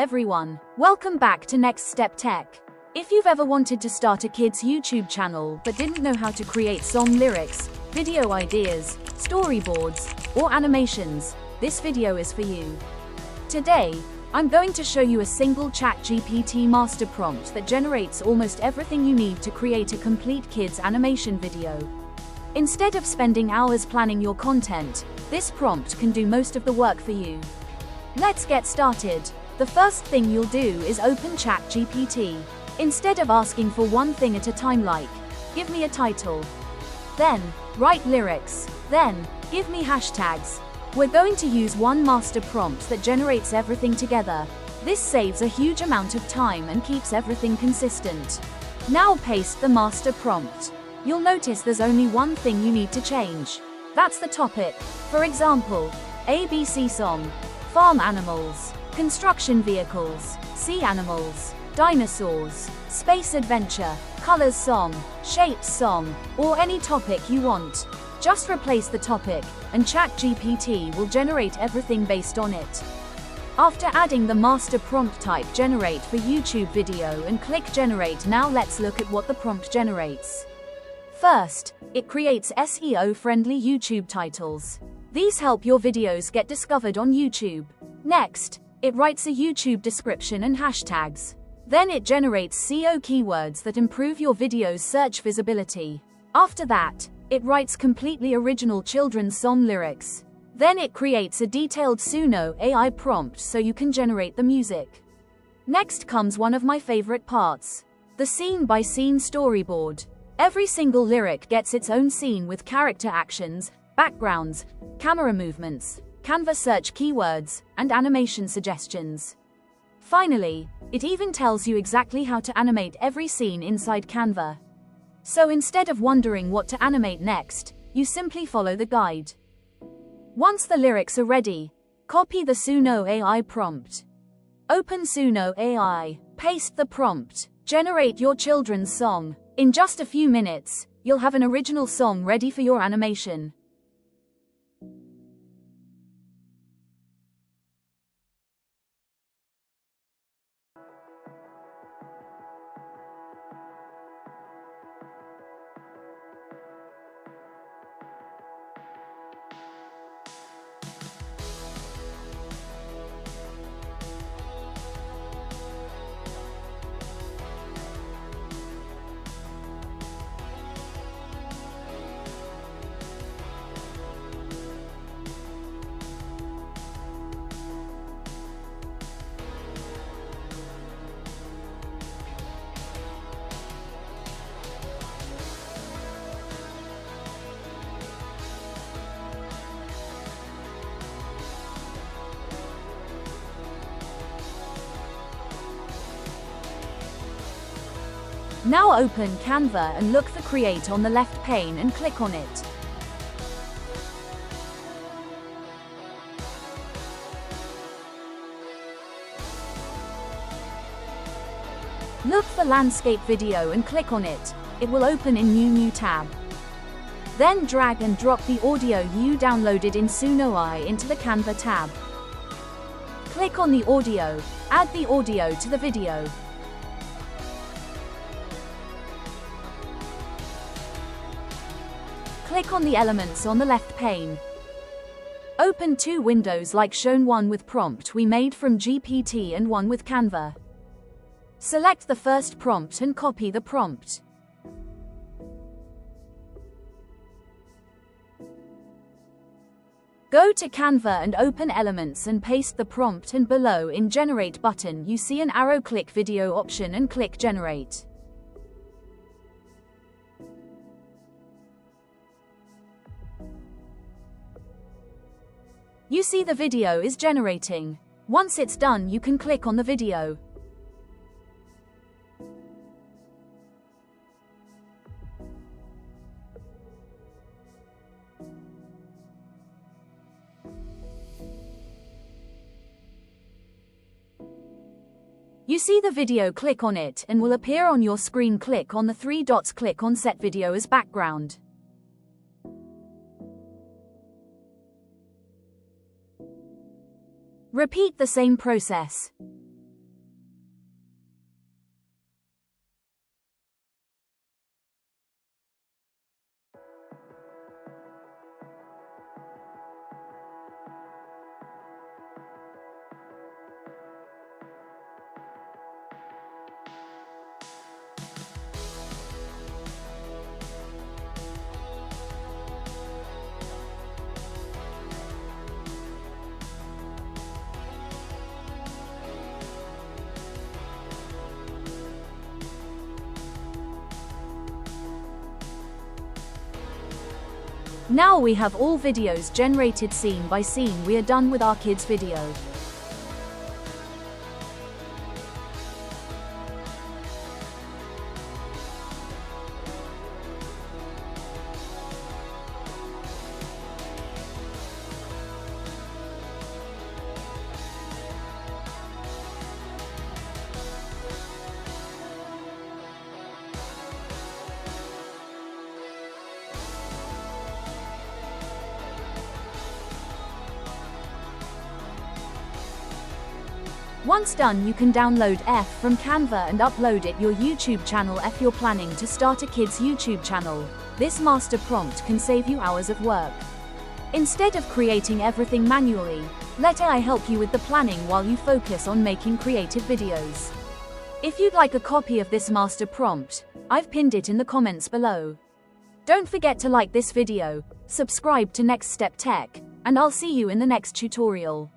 everyone, welcome back to Next Step Tech. If you've ever wanted to start a kid's YouTube channel but didn't know how to create song lyrics, video ideas, storyboards, or animations, this video is for you. Today, I'm going to show you a single ChatGPT Master Prompt that generates almost everything you need to create a complete kids animation video. Instead of spending hours planning your content, this prompt can do most of the work for you. Let's get started. The first thing you'll do is open ChatGPT. Instead of asking for one thing at a time like, give me a title, then, write lyrics, then, give me hashtags. We're going to use one master prompt that generates everything together. This saves a huge amount of time and keeps everything consistent. Now paste the master prompt. You'll notice there's only one thing you need to change. That's the topic. For example, ABC song, farm animals, construction vehicles, sea animals, dinosaurs, space adventure, colors song, shapes song, or any topic you want. Just replace the topic, and ChatGPT will generate everything based on it. After adding the master prompt, type generate for YouTube video and click generate. Now let's look at what the prompt generates. First, it creates SEO-friendly YouTube titles. These help your videos get discovered on YouTube. Next, it writes a YouTube description and hashtags. Then it generates SEO keywords that improve your video's search visibility. After that, it writes completely original children's song lyrics. Then it creates a detailed Suno AI prompt so you can generate the music. Next comes one of my favorite parts, the scene-by-scene storyboard. Every single lyric gets its own scene with character actions, backgrounds, camera movements, Canva search keywords, and animation suggestions. Finally, it even tells you exactly how to animate every scene inside Canva. So instead of wondering what to animate next, you simply follow the guide. Once the lyrics are ready, copy the Suno AI prompt. Open Suno AI, paste the prompt, generate your children's song. In just a few minutes, you'll have an original song ready for your animation. Now open Canva and look for Create on the left pane and click on it. Look for Landscape Video and click on it. It will open in New tab. Then drag and drop the audio you downloaded in Suno AI into the Canva tab. Click on the audio, add the audio to the video. Click on the elements on the left pane. Open two windows like shown, one with prompt we made from GPT and one with Canva. Select the first prompt and copy the prompt. Go to Canva and open Elements and paste the prompt, and below in Generate button you see an arrow, click Video option and click Generate. You see the video is generating. Once it's done, you can click on the video. You see the video, click on it and will appear on your screen. Click on the three dots, click on Set Video as Background. Repeat the same process. Now we have all videos generated scene by scene. We are done with our kids' video. Once done, you can download F from Canva and upload it your YouTube channel. If you're planning to start a kids YouTube channel, this master prompt can save you hours of work. Instead of creating everything manually, let AI help you with the planning while you focus on making creative videos. If you'd like a copy of this master prompt, I've pinned it in the comments below. Don't forget to like this video, subscribe to Next Step Tech, and I'll see you in the next tutorial.